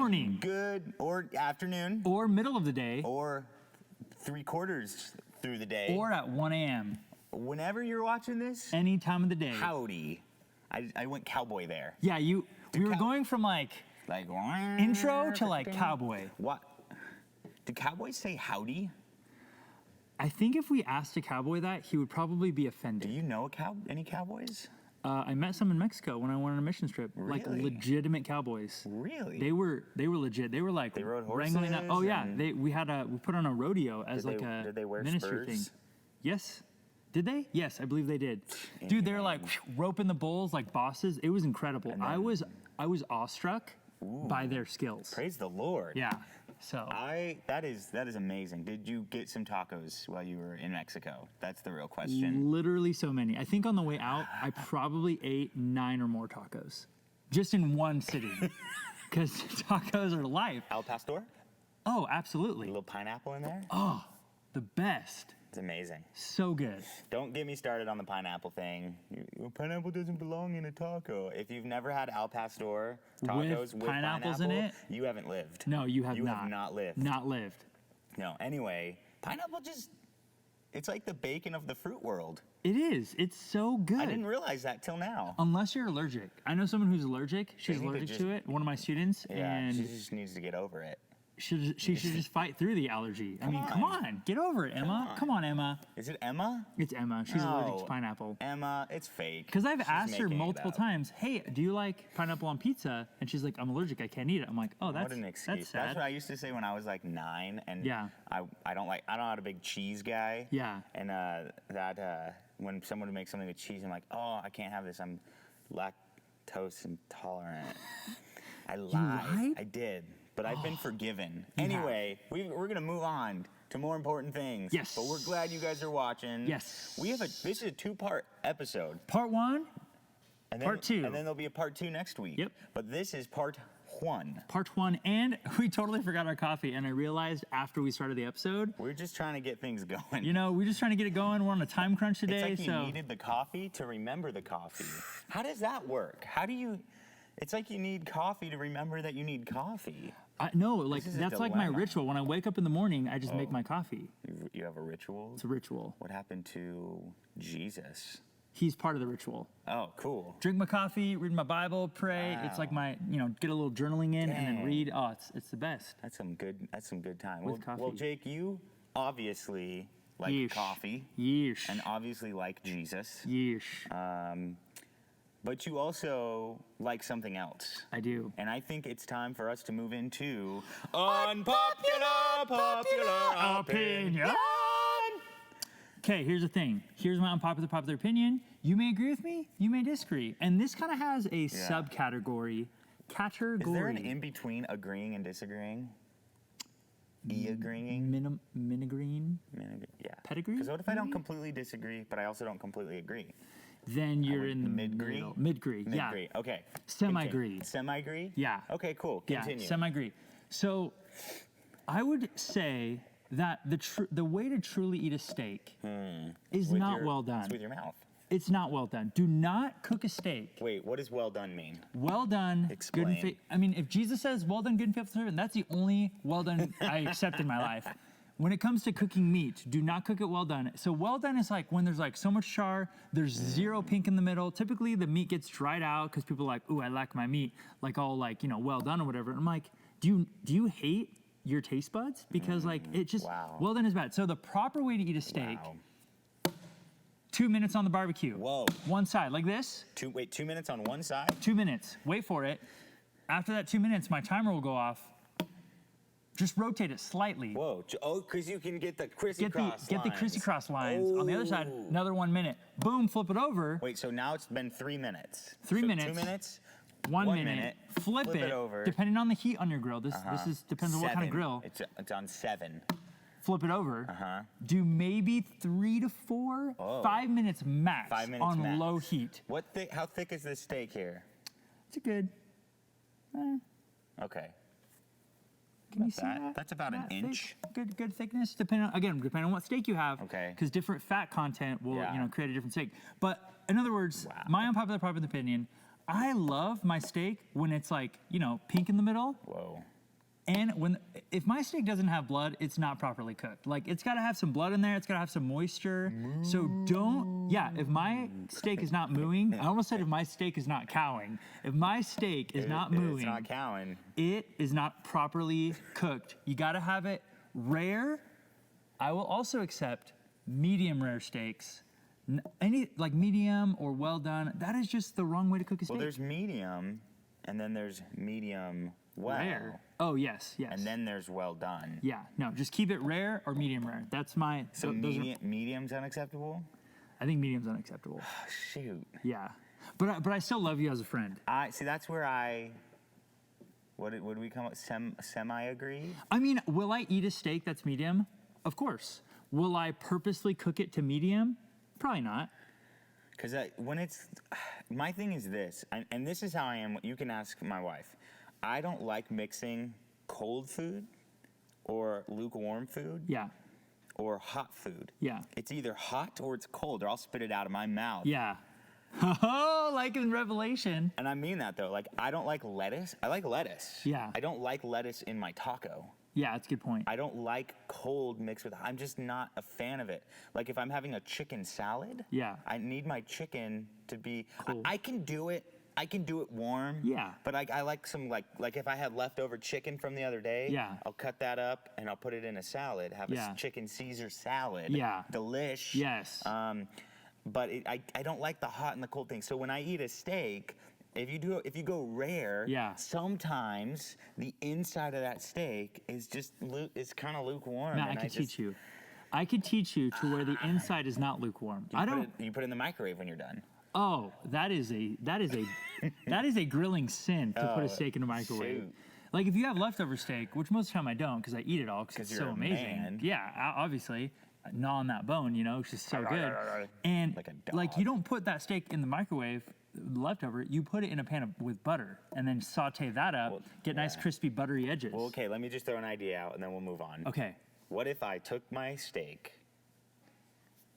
morning. Good, or afternoon. Or middle of the day. Or 3/4 through the day. Or at 1 a.m. Whenever you're watching this. Any time of the day. Howdy. I went cowboy there. Yeah, we were going from like intro to like cowboy. What? Do cowboys say howdy? I think if we asked a cowboy that, he would probably be offended. Do you know any cowboys? I met some in Mexico when I went on a mission trip. Really? Like legitimate cowboys. Really? They were legit. They were like they rode horses. wrangling up. Oh yeah, we put on a rodeo as like a did they wear ministry spurs? thing. Yes. Did they? Yes, I believe they did. Dude, they were like roping the bulls like bosses. It was incredible. Then, I was awestruck by their skills. Praise the Lord. Yeah. So that is amazing. Did you get some tacos while you were in Mexico? That's the real question. Literally so many. I think on the way out, I probably ate 9 or more tacos, just in one sitting, because tacos are life. Al Pastor? Oh, absolutely. A little pineapple in there? Oh, the best. It's amazing. So good. Don't get me started on the pineapple thing. Pineapple doesn't belong in a taco. If you've never had Al Pastor tacos with pineapples in it, you haven't lived. No, you have not. You have not lived. Not lived. No. Anyway, pineapple it's like the bacon of the fruit world. It is. It's so good. I didn't realize that till now. Unless you're allergic. I know someone who's allergic. She's allergic to it. One of my students. Yeah, and she just needs to get over it. She should just fight through the allergy. Come on. Get over it, Emma. Come on, Emma. Is it Emma? It's Emma. She's allergic to pineapple. Emma, it's fake. Because I've asked her multiple times, hey, do you like pineapple on pizza? And she's like, I'm allergic. I can't eat it. I'm like, oh, that's what an excuse. That's sad. That's what I used to say when I was like 9. And yeah. I'm not a big cheese guy. Yeah. And when someone would make something with cheese, I'm like, oh, I can't have this. I'm lactose intolerant. I lied. You lied? I did. But I've been forgiven. Anyway, we're going to move on to more important things. Yes. But we're glad you guys are watching. Yes. This is a 2-part episode. Part 1, part 2. And then there'll be a part 2 next week. Yep. But this is part 1. Part 1, and we totally forgot our coffee, and I realized after we started the episode. We're just trying to get things going. We're just trying to get it going. We're on a time crunch today. It's like you needed the coffee to remember the coffee. How does that work? It's like you need coffee to remember that you need coffee. No, that's like my ritual. When I wake up in the morning, I just make my coffee. You have a ritual? It's a ritual. What happened to Jesus? He's part of the ritual. Oh, cool. Drink my coffee, read my Bible, pray. Wow. It's like my, get a little journaling in and then read. Oh, it's the best. That's some good time. With coffee. Well, Jake, you obviously like coffee. Yeesh. And obviously like Jesus. Yeesh. But you also like something else. I do. And I think it's time for us to move into Unpopular Opinion. Okay, here's the thing. Here's my popular opinion. You may agree with me, you may disagree. And this kind of has a subcategory. Is there an in-between agreeing and disagreeing? E-agreeing? Minigreen? Yeah. Pedigree? Because what if I don't completely disagree, but I also don't completely agree? Then you're in the mid-gree? Mid-gree, yeah. Mid-gree, okay. Semi-gree. Semi-gree? Yeah. Okay, cool. Continue. Yeah, semi-gree. So I would say that the way to truly eat a steak is not well done. It's with your mouth. It's not well done. Do not cook a steak. Wait, what does well done mean? Well done. Explain. Good and faithful. I mean, if Jesus says well done, good and faithful servant, that's the only well done I accept in my life. When it comes to cooking meat, do not cook it well done. So well done is like when there's like so much char, there's zero pink in the middle. Typically the meat gets dried out because people are like, ooh, I like my meat like all like, well done or whatever. And I'm like, do you hate your taste buds? Because like it just, well done is bad. So the proper way to eat a steak, 2 minutes on the barbecue. Whoa. One side like this. 2 minutes on one side? 2 minutes, wait for it. After that 2 minutes, my timer will go off. Just rotate it slightly. Whoa, because you can get the crissy-cross lines. Get the crissy-cross lines. On the other side, another 1 minute. Boom, flip it over. Wait, so now it's been 3 minutes. 3 minutes. 2 minutes. 1 minute. Flip it over. Depending on the heat on your grill. This depends on what kind of grill. It's on 7. Flip it over. Do maybe 3 to 4, 5 minutes max. 5 minutes on max. low heat. How thick is this steak here? It's a good. Okay. Can you see that? That's about an inch. Good thickness. Depending on what steak you have. Okay. Because different fat content will create a different steak. But in other words, my unpopular opinion, I love my steak when it's like pink in the middle. Whoa. And if my steak doesn't have blood, it's not properly cooked. Like it's got to have some blood in there. It's got to have some moisture. So if my steak is not mooing, I almost said if my steak is not cowing. If my steak is not mooing, It's not cowing. it is not properly cooked. You got to have it rare. I will also accept medium rare steaks. Any like medium or well done. That is just the wrong way to cook a steak. Well, there's medium, and then there's medium well. Rare. Oh yes. And then there's well done. yeah, no, just keep it rare or medium rare. That's my. So those are- medium's unacceptable? I think medium's unacceptable. Shoot. Yeah, but I still love you as a friend. I see. That's where what did we come up? Semi agree. I mean, will I eat a steak that's medium? Of course. Will I purposely cook it to medium? Probably not. Because when it's, my thing is this, and this is how I am. You can ask my wife. I don't like mixing cold food, or lukewarm food, Yeah, or hot food. yeah, It's either hot or it's cold, or I'll spit it out of my mouth. yeah. Oh, like in Revelation. And I mean that though. Like I don't like lettuce. I like lettuce. Yeah. I don't like lettuce in my taco. Yeah, that's a good point. I don't like cold mixed with. I'm just not a fan of it. Like if I'm having a chicken salad. Yeah. I need my chicken to be. Cool. I can do it. I can do it warm. Yeah. But I like some like if I had leftover chicken from the other day. Yeah. I'll cut that up and I'll put it in a salad. Have Yeah. a chicken Caesar salad. Yeah. Delish. Yes. But I don't like the hot and the cold thing. So when I eat a steak, if you go rare, Yeah. sometimes the inside of that steak is just it's kind of lukewarm. Matt, I and could just- teach you. I could teach you to where the inside is not lukewarm. I don't. You put it in the microwave when you're done. Oh, that is a grilling sin to put a steak in a microwave. shoot. Like if you have leftover steak, which most of the time I don't, because I eat it all because it's you're so a amazing. man. Yeah, obviously, gnaw on that bone, it's just so good. And Like a you dog. don't put that steak in the microwave, leftover. You put it in a pan with butter, and then saute that up. Well, get nice yeah. crispy buttery edges. Well, okay, let me just throw an idea out and then we'll move on. Okay. What if I took my steak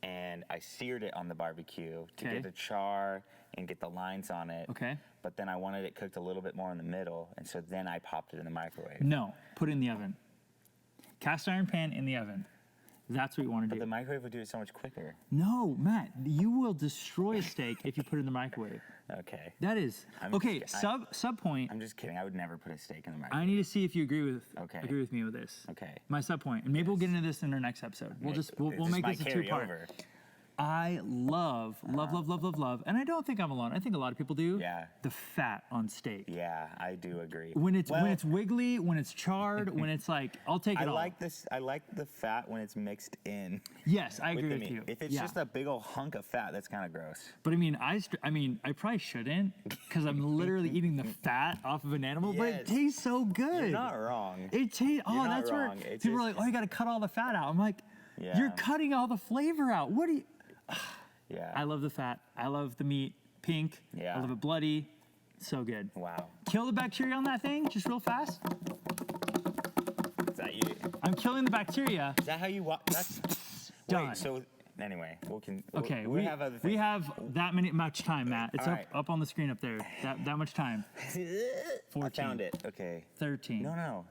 and I seared it on the barbecue to Okay. get the char and get the lines on it? Okay. But then I wanted it cooked a little bit more in the middle, and so then I popped it in the microwave. No, put it in the oven. Cast iron pan in the oven. That's what you want to But do. the microwave would do it so much quicker. No, Matt, you will destroy a steak if you put it in the microwave. Okay. That is I'm okay. just- Sub point. I'm just kidding. I would never put a steak in the microwave. I need to see if you agree Okay. with me with this. Okay. My sub point, and maybe we'll get into this in our next episode. We'll make might this a carry two-part. over. I love, and I don't think I'm alone. I think a lot of people do. Yeah. The fat on steak. Yeah, I do agree. When it's Well, wiggly, when it's charred, when it's like, I'll take it I all. like this. I like the fat when it's mixed in Yes, I with agree the with meat. you. If it's Yeah. just a big old hunk of fat, that's kind of gross. But I mean, I probably shouldn't because I'm literally eating the fat off of an animal, but it Yes. tastes so good. You're not wrong. It tastes. Oh, You're not that's wrong. where It's people are just- like, "Oh, you got to cut all the fat out." I'm like, Yeah. "You're cutting all the flavor out. What do you?" Yeah. I love the fat. I love the meat. Pink. Yeah. I love it bloody. So good. Wow. Kill the bacteria on that thing, just real fast. Is that you? I'm killing the bacteria. Is that how you watch? That's Done. Wait. So anyway, Okay, we have other things. we have that much time, Matt. It's All up right. up on the screen up there. That much time. I 14. found it. Okay. 13. No. 12.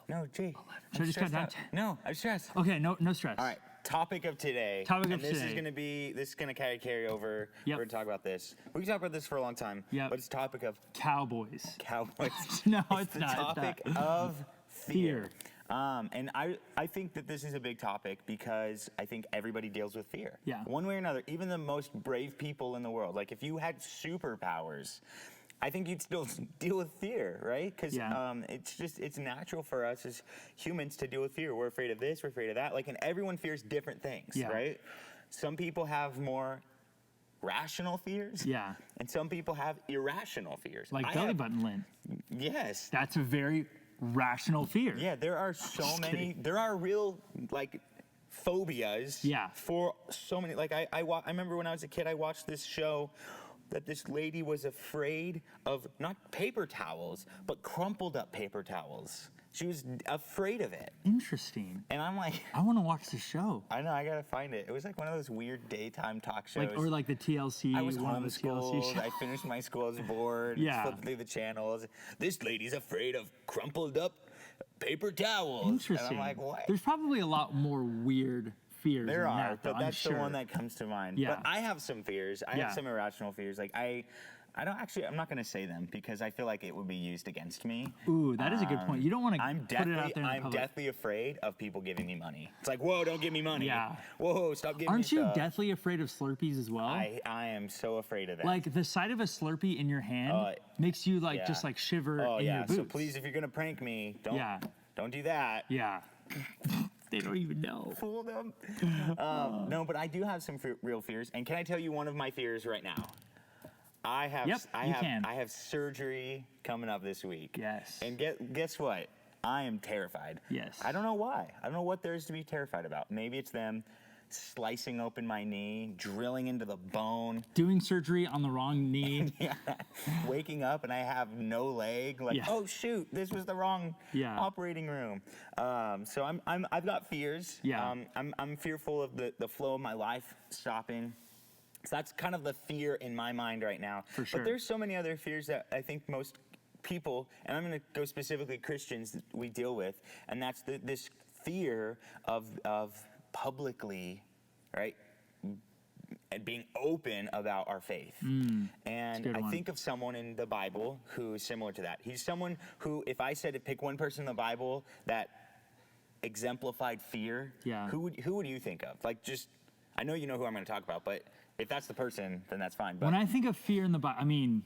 No, Jay. Should I just count down? No, I'm stressed. Okay, no stress. All right. Topic of today. Topic of and this today. is gonna carry over. Yep. We're gonna talk about this. We can talk about this for a long time. Yep. But it's topic of Cowboys. cowboys. No, it's the not. topic It's not. of fear. Fear. And I think that this is a big topic because I think everybody deals with fear. Yeah. One way or another, even the most brave people in the world. Like if you had superpowers, I think you'd still deal with fear, right? Because Yeah. it's natural for us as humans to deal with fear. We're afraid of this, we're afraid of that. Like, and everyone fears different things, Yeah. right? Some people have more rational fears. Yeah. And some people have irrational fears. Like I belly have- button lint. Yes. That's a very rational fear. Yeah, there are so Just many. kidding. There are real like phobias. Yeah. For so many. Like I remember when I was a kid, I watched this show that this lady was afraid of not paper towels, but crumpled up paper towels. She was afraid of it, Interesting. and I'm like, I want to watch the show. I know, I gotta find it. It was like one of those weird daytime talk shows. Like or like the TLC. I was one of the TLC homeschooled. shows. I finished my school, I was bored. Yeah. Flipped through the channels. This lady's afraid of crumpled up paper towels. Interesting. And I'm like, what? There's probably a lot more weird fears. There than are, that, though, but I'm that's sure. the one that comes to mind. Yeah. But I have some fears. I Yeah. have some irrational fears. Like I don't actually. I'm not going to say them because I feel like it would be used against me. Ooh, that is a good point. You don't want to I'm put it out deathly, there in the I'm public. deathly afraid of people giving me money. It's like, whoa, don't give me money. Yeah. Whoa, stop giving Aren't me you stuff. deathly afraid of Slurpees as well? I am so afraid of that. Like the sight of a Slurpee in your hand makes you like yeah. just like shiver oh in yeah. your boots. So please, if you're gonna prank me, don't do that. Yeah. They don't even know. Fool them. No, but I do have some real fears. And can I tell you one of my fears right now? I have Yep, you can. I have surgery coming up this week. Yes. And guess what? I am terrified. Yes. I don't know why. I don't know what there is to be terrified about. Maybe it's them slicing open my knee, drilling into the bone, Doing surgery on the wrong knee. waking up and I have no leg. Like, Yeah. oh shoot, this was the wrong Yeah. operating room. So I've got fears. Yeah. I'm fearful of the flow of my life stopping. So that's kind of the fear in my mind right now. For sure. But there's so many other fears that I think most people, and I'm going to go specifically Christians, we deal with, and that's this fear of publicly, right, and being open about our faith. And good I one. think of someone in the Bible who is similar to that. He's someone who, if I said to pick one person in the Bible that exemplified fear, Yeah. who would you think of? Like, just, I know you know who I'm going to talk about, but if that's the person, then that's fine. But When I think of fear in the Bible, I mean,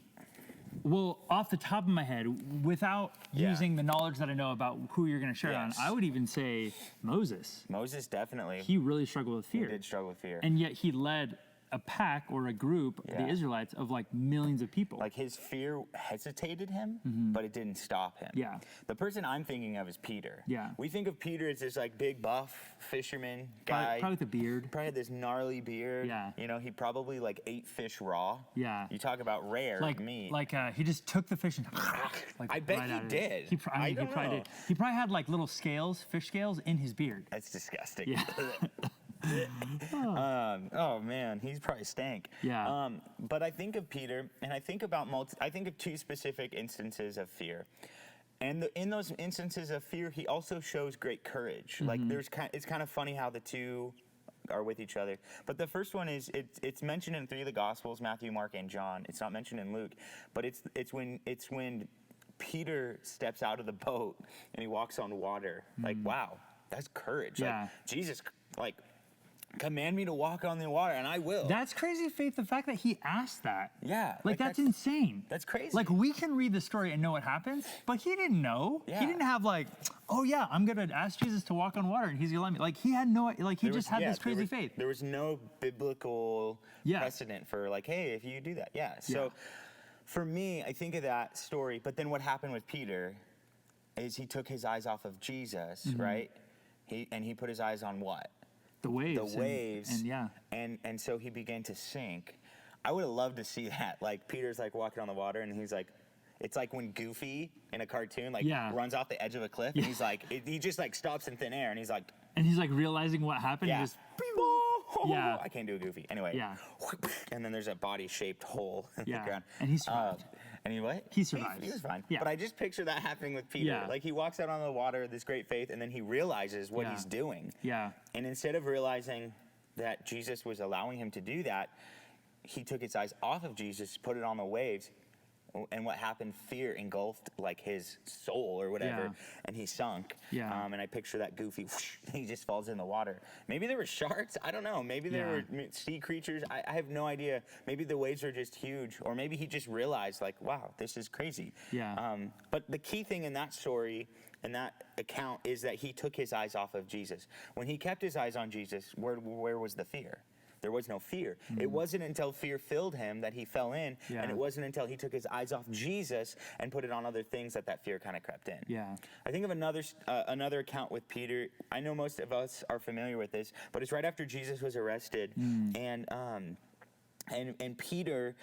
well, off the top of my head, without Yeah. using the knowledge that I know about who you're going to share Yes. on, I would even say Moses. Moses definitely He really struggled with fear. did struggle with fear. And yet he led a pack or a group, the Yeah. Israelites, of like millions of people. Like his fear hesitated him, but it didn't stop him. Yeah. The person I'm thinking of is Peter. Yeah. We think of Peter as this like big buff fisherman probably, guy. probably with a beard. Probably had this gnarly beard. Yeah. You know, he probably like ate fish raw. Yeah. You talk about rare Like meat. he just took the fish and like I bet right he out of it. did. He, I mean, I he don't probably know. did. He probably had like little scales, fish scales, in his beard. That's disgusting. Yeah. Oh man, he's probably stank. Yeah. But I think of Peter, and I think about I think of two specific instances of fear, and in those instances of fear, he also shows great courage. Like it's kind of funny how the two are with each other. But the first one is it's mentioned in 3 of the Gospels, Matthew, Mark, and John. It's not mentioned in Luke, but it's when Peter steps out of the boat and he walks on water. Like, wow, that's courage. Yeah. Like, Jesus, like, command me to walk on the water, and I will. That's crazy faith. The fact that he asked that. Yeah, Like that's insane. that's crazy. Like we can read the story and know what happens, but he didn't know. Yeah. He didn't have like, oh yeah, I'm gonna ask Jesus to walk on water and he's gonna let me. Like he had no, like he There just was- had yeah, this crazy there was, faith. There was no biblical Yeah. precedent for like, hey, if you do that, yeah. So Yeah. for me, I think of that story. But then what happened with Peter is he took his eyes off of Jesus, Mm-hmm. right? He put his eyes on what? The waves. The waves. And yeah. And so he began to sink. I would have loved to see that. Like Peter's like walking on the water and he's like, it's like when Goofy in a cartoon like Yeah. runs off the edge of a cliff and he's like, he just like stops in thin air and he's like, And he's like realizing what happened. yeah. And just, Yeah. I can't do a Goofy. Anyway. Yeah. And then there's a body-shaped hole in Yeah. the ground. And he survived. And he what? He survives. He was fine. Yeah. But I just picture that happening with Peter. Yeah. Like he walks out on the water, this great faith, and then he realizes what Yeah. he's doing. Yeah. And instead of realizing that Jesus was allowing him to do that, he took his eyes off of Jesus, put it on the waves, and what happened? Fear engulfed like his soul or whatever, Yeah. and he sunk. Yeah. And I picture that Goofy, whoosh, he just falls in the water. Maybe there were sharks. I don't know. Maybe there were sea creatures. I have no idea. Maybe the waves are just huge, or maybe he just realized like, wow, this is crazy. Yeah. But the key thing in that story, in that account, is that he took his eyes off of Jesus. When he kept his eyes on Jesus, where was the fear? There was no fear. It wasn't until fear filled him that he fell in, Yeah. and it wasn't until he took his eyes off Jesus and put it on other things that fear kind of crept in. Yeah. I think of another account with Peter. I know most of us are familiar with this, but it's right after Jesus was arrested, and Peter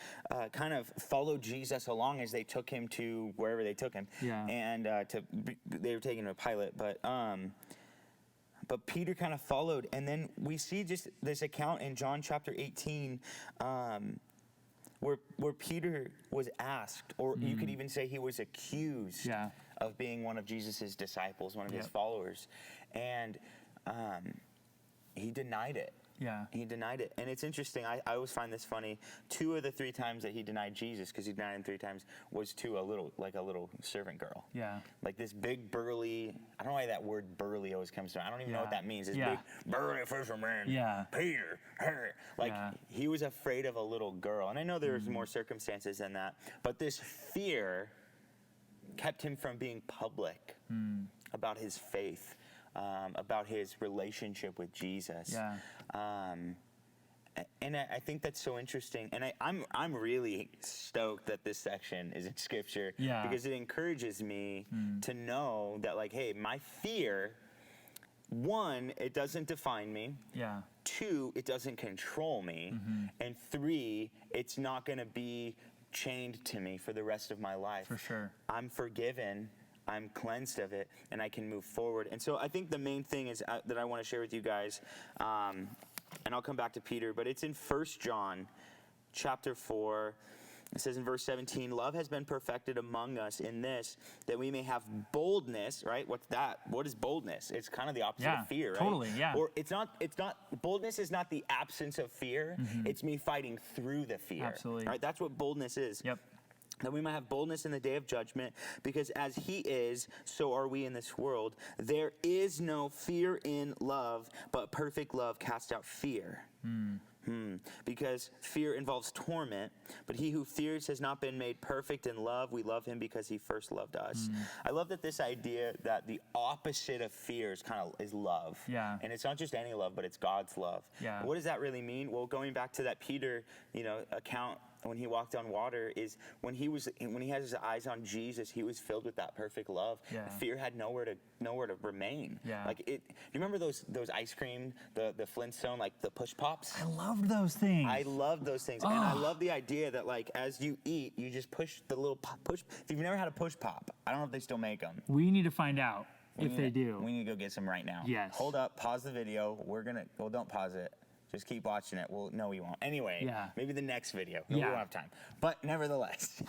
kind of followed Jesus along as they took him to wherever they took him, Yeah. and they were taking him to Pilate, but Peter kind of followed, and then we see just this account in John chapter 18, where Peter was asked, or you could even say he was accused Yeah. of being one of Jesus's disciples, one of his Yep. followers. And he denied it. Yeah. He denied it. And it's interesting. I always find this funny. 2 of the 3 times that he denied Jesus, because he denied him 3 times, was to a little servant girl. Yeah. Like this big burly, I don't know why that word burly always comes to. I don't even know what Yeah. that means. This Yeah. big burly fisherman, Yeah. Peter. Her. Like Yeah. he was afraid of a little girl. And I know there's more circumstances than that, but this fear kept him from being public about his faith, about his relationship with Jesus. Yeah. And I think that's so interesting. And I'm really stoked that this section is in Scripture, Yeah. because it encourages me to know that, like, hey, my fear, 1, it doesn't define me. Yeah. 2, it doesn't control me. And 3, it's not going to be chained to me for the rest of my life. For sure. I'm forgiven, I'm cleansed of it, and I can move forward. And so I think the main thing is that I want to share with you guys, and I'll come back to Peter, but it's in 1 John chapter 4. It says in verse 17, love has been perfected among us in this, that we may have boldness, right? What's that? What is boldness? It's kind of the opposite Yeah, of fear, right? totally, yeah. Or it's not, boldness is not the absence of fear. It's me fighting through the fear. Absolutely. Right? That's what boldness is. Yep. That we might have boldness in the day of judgment, because as he is, so are we in this world. There is no fear in love, but perfect love casts out fear. Because fear involves torment, but he who fears has not been made perfect in love. We love him because he first loved us. I love that this idea that the opposite of fear is love. Yeah. And it's not just any love, but it's God's love. Yeah. What does that really mean? Well, going back to that Peter, account when he walked on water, is when he had his eyes on Jesus, he was filled with that perfect love. Yeah. Fear had nowhere to remain. Yeah. Like do you remember those ice cream, the Flintstone, like the push pops? I loved those things. I love those things. And I love the idea that, like, as you eat, you just push the little push. If you've never had a push pop, I don't know if they still make them. We need to find out if they do. We need to go get some right now. Yes. Hold up, pause the video. Don't pause it. Just keep watching it. Well, no, we won't. Anyway, Yeah. maybe the next video. No, we Yeah. won't have time. But nevertheless,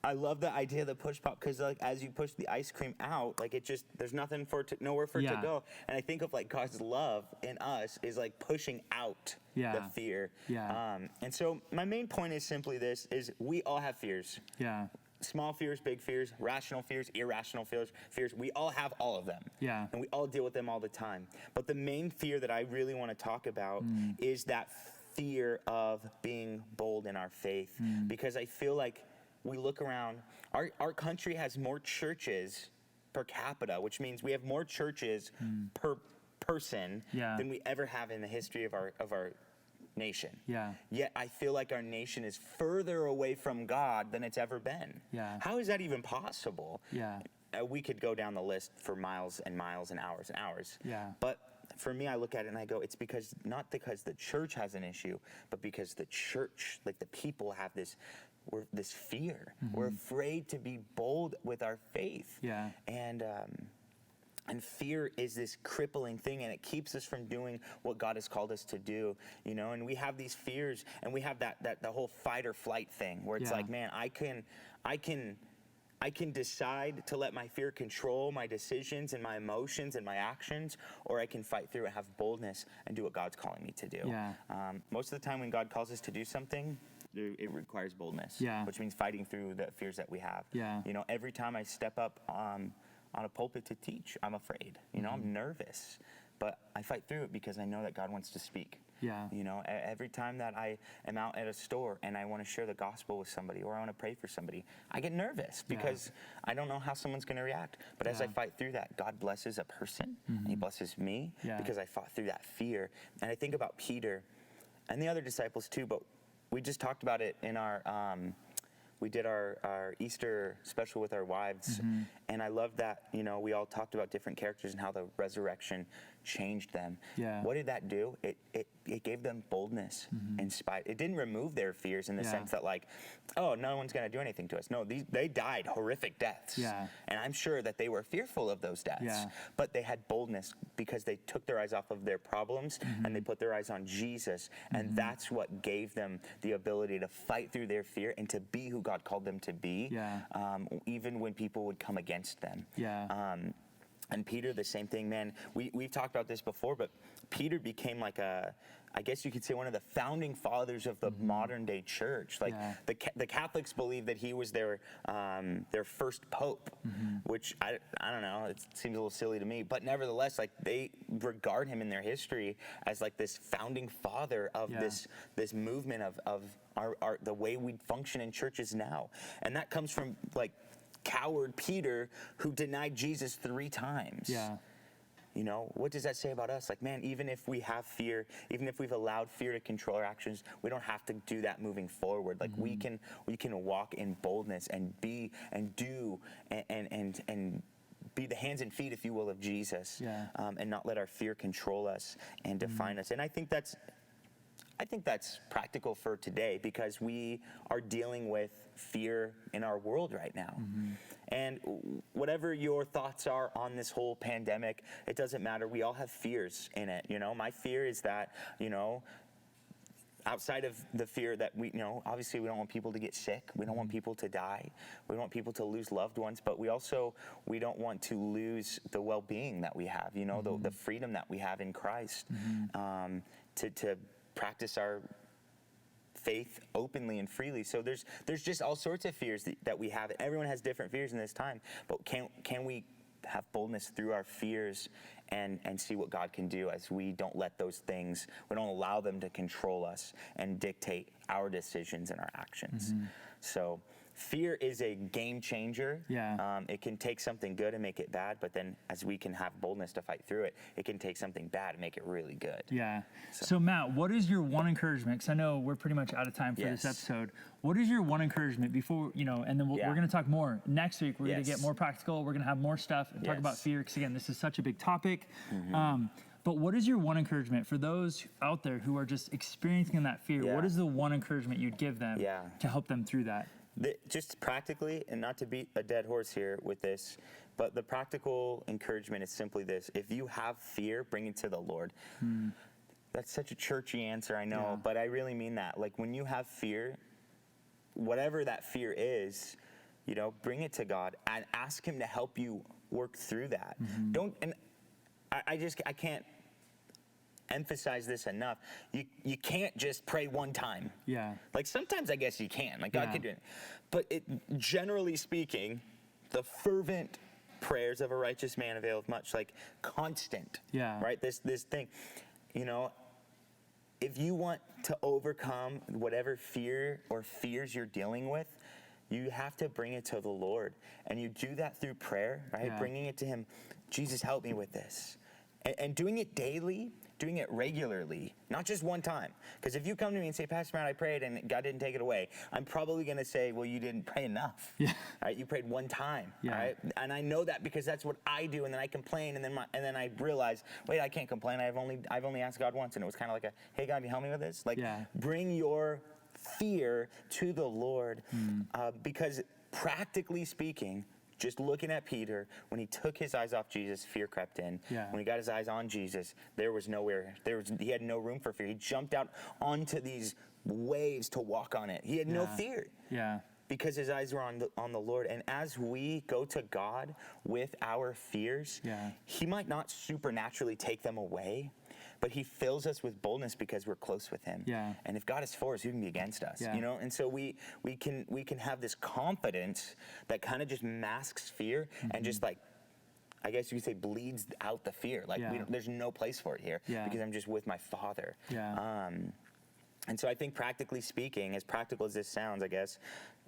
I love the idea of the push pop, because, like, as you push the ice cream out, like, there's nothing nowhere for it to Yeah. go. And I think of, like, God's love in us is like pushing out the Yeah. fear. Yeah. And so my main point is simply this: is we all have fears. Yeah. Small fears, big fears, rational fears, irrational fears. We all have all of them. Yeah. And we all deal with them all the time. But the main fear that I really want to talk about is that fear of being bold in our faith. Because I feel like we look around, our country has more churches per capita, which means we have more churches per person Yeah. than we ever have in the history of our nation. Yeah. Yet I feel like our nation is further away from God than it's ever been. Yeah. How is that even possible? Yeah. We could go down the list for miles and miles and hours and hours. Yeah. But for me, I look at it and I go, it's not because the church has an issue, but because the church, like the people, have this fear. We're afraid to be bold with our faith. Yeah. And fear is this crippling thing, and it keeps us from doing what God has called us to do, and we have these fears, and we have that the whole fight or flight thing, where it's Yeah. like, man, I can decide to let my fear control my decisions and my emotions and my actions, or I can fight through and have boldness and do what God's calling me to do. Yeah. Most of the time when God calls us to do something, it requires boldness, Yeah. which means fighting through the fears that we have. Yeah. Every time I step up on a pulpit to teach, I'm afraid. I'm nervous, but I fight through it because I know that God wants to speak. Yeah. Every time that I am out at a store and I want to share the gospel with somebody, or I want to pray for somebody, I get nervous because I don't know how someone's going to react. But as I Yeah. fight through that, God blesses a person, and he blesses me Yeah. because I fought through that fear. And I think about Peter and the other disciples too, but we just talked about it in we did our Easter special with our wives, and I love that, we all talked about different characters and how the resurrection changed them. Yeah. What did that do? It gave them boldness in spite. It didn't remove their fears in the sense that like, oh, no one's going to do anything to us. No, they died horrific deaths. Yeah. And I'm sure that they were fearful of those deaths. Yeah. But they had boldness because they took their eyes off of their problems and they put their eyes on Jesus. And that's what gave them the ability to fight through their fear and to be who God called them to be, Yeah. Even when people would come against them. Yeah. And Peter, the same thing, man. We've talked about this before, but Peter became like I guess you could say one of the founding fathers of the modern day church. Like the Catholics believe that he was their first pope, which I don't know. It seems a little silly to me, but nevertheless, like they regard him in their history as like this founding father of this movement of our the way we function in churches now, and that comes from like coward Peter who denied Jesus 3 times. Yeah. You know, what does that say about us? Like, man, even if we have fear, even if we've allowed fear to control our actions, we don't have to do that moving forward. Like we can walk in boldness and be and do and be the hands and feet, if you will, of Jesus, and not let our fear control us and define us. And I think that's practical for today because we are dealing with fear in our world right now. And whatever your thoughts are on this whole pandemic, it doesn't matter. We all have fears in it. You know, my fear is that, you know, outside of the fear that we, you know, obviously we don't want people to get sick. We don't want people to die. We don't want people to lose loved ones, but we don't want to lose the well-being that we have, you know, the freedom that we have in Christ, to practice our faith openly and freely. So there's just all sorts of fears that we have. Everyone has different fears in this time, but can we have boldness through our fears and see what God can do as we don't let those things, we don't allow them to control us and dictate our decisions and our actions. So fear is a game changer. Yeah. It can take something good and make it bad, but then as we can have boldness to fight through it, it can take something bad and make it really good. Yeah. So Matt, what is your one encouragement? Because I know we're pretty much out of time for this episode. What is your one encouragement before, you know, and then we're going to talk more next week. We're going to get more practical. We're going to have more stuff and talk about fear. Because again, this is such a big topic. But what is your one encouragement for those out there who are just experiencing that fear? What is the one encouragement you'd give them to help them through that? Just practically, and not to beat a dead horse here with this, but the practical encouragement is simply this. If you have fear, bring it to the Lord. That's such a churchy answer, I know, but I really mean that. Like when you have fear, whatever that fear is, you know, bring it to God and ask him to help you work through that. I can't emphasize this enough. You can't just pray one time. Yeah. Like sometimes I guess you can. Like God can do it. But generally speaking, the fervent prayers of a righteous man availeth much. Like constant. Yeah. Right? This thing. You know, if you want to overcome whatever fear or fears you're dealing with, you have to bring it to the Lord. And you do that through prayer, right? Yeah. Bringing it to him. Jesus, help me with this. And doing it daily, doing it regularly, not just one time. Because if you come to me and say, Pastor Matt, I prayed and God didn't take it away, I'm probably going to say, well, you didn't pray enough. Yeah. Right? You prayed one time. Yeah. Right? And I know that because that's what I do. And then I complain, and then I realize, wait, I can't complain. I've only asked God once, and it was kind of like hey, God, can you help me with this? Like, bring your fear to the Lord, because practically speaking, just looking at Peter, when he took his eyes off Jesus, fear crept in. Yeah. When he got his eyes on Jesus, he had no room for fear. He jumped out onto these waves to walk on it. He had no fear. Yeah. Because his eyes were on the Lord. And as we go to God with our fears, he might not supernaturally take them away, but he fills us with boldness because we're close with him. Yeah. And if God is for us, who can be against us? Yeah. You know? And so we can have this confidence that kind of just masks fear and just like, I guess you could say bleeds out the fear. Like there's no place for it here because I'm just with my Father. Yeah. And so I think practically speaking, as practical as this sounds, I guess,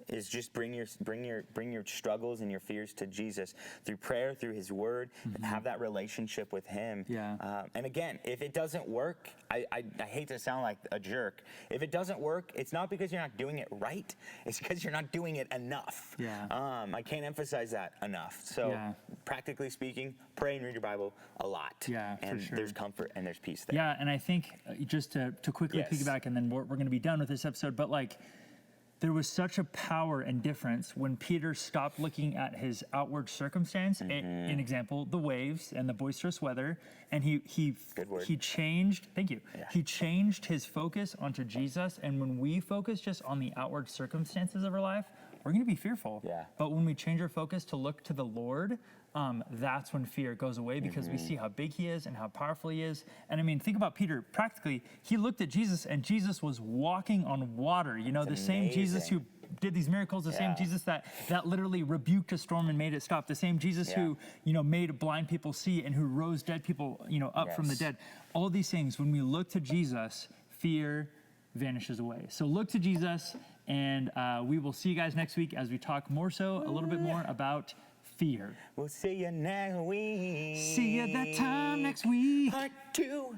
is just bring your struggles and your fears to Jesus through prayer, through His Word, and have that relationship with Him. Yeah. And again, if it doesn't work, I hate to sound like a jerk. If it doesn't work, it's not because you're not doing it right. It's because you're not doing it enough. Yeah. I can't emphasize that enough. So practically speaking, pray and read your Bible a lot. Yeah, for and sure. there's comfort and there's peace there. Yeah, and I think just to quickly Yes. piggyback, and then we're going to be done with this episode, but like, there was such a power and difference when Peter stopped looking at his outward circumstance, in example, the waves and the boisterous weather, and he changed, thank you, he changed his focus onto Jesus. And when we focus just on the outward circumstances of our life, we're going to be fearful. Yeah. But when we change our focus to look to the Lord, that's when fear goes away, because we see how big He is and how powerful He is. And I mean, think about Peter. Practically, he looked at Jesus, and Jesus was walking on water. You know, the same Jesus who did these miracles, the same Jesus that literally rebuked a storm and made it stop, the same Jesus who, you know, made blind people see and who rose dead people, you know, up from the dead. All these things, when we look to Jesus, fear vanishes away. So look to Jesus, and we will see you guys next week as we talk a little bit more about fear. We'll see you next week. See you that time next week. Part 2.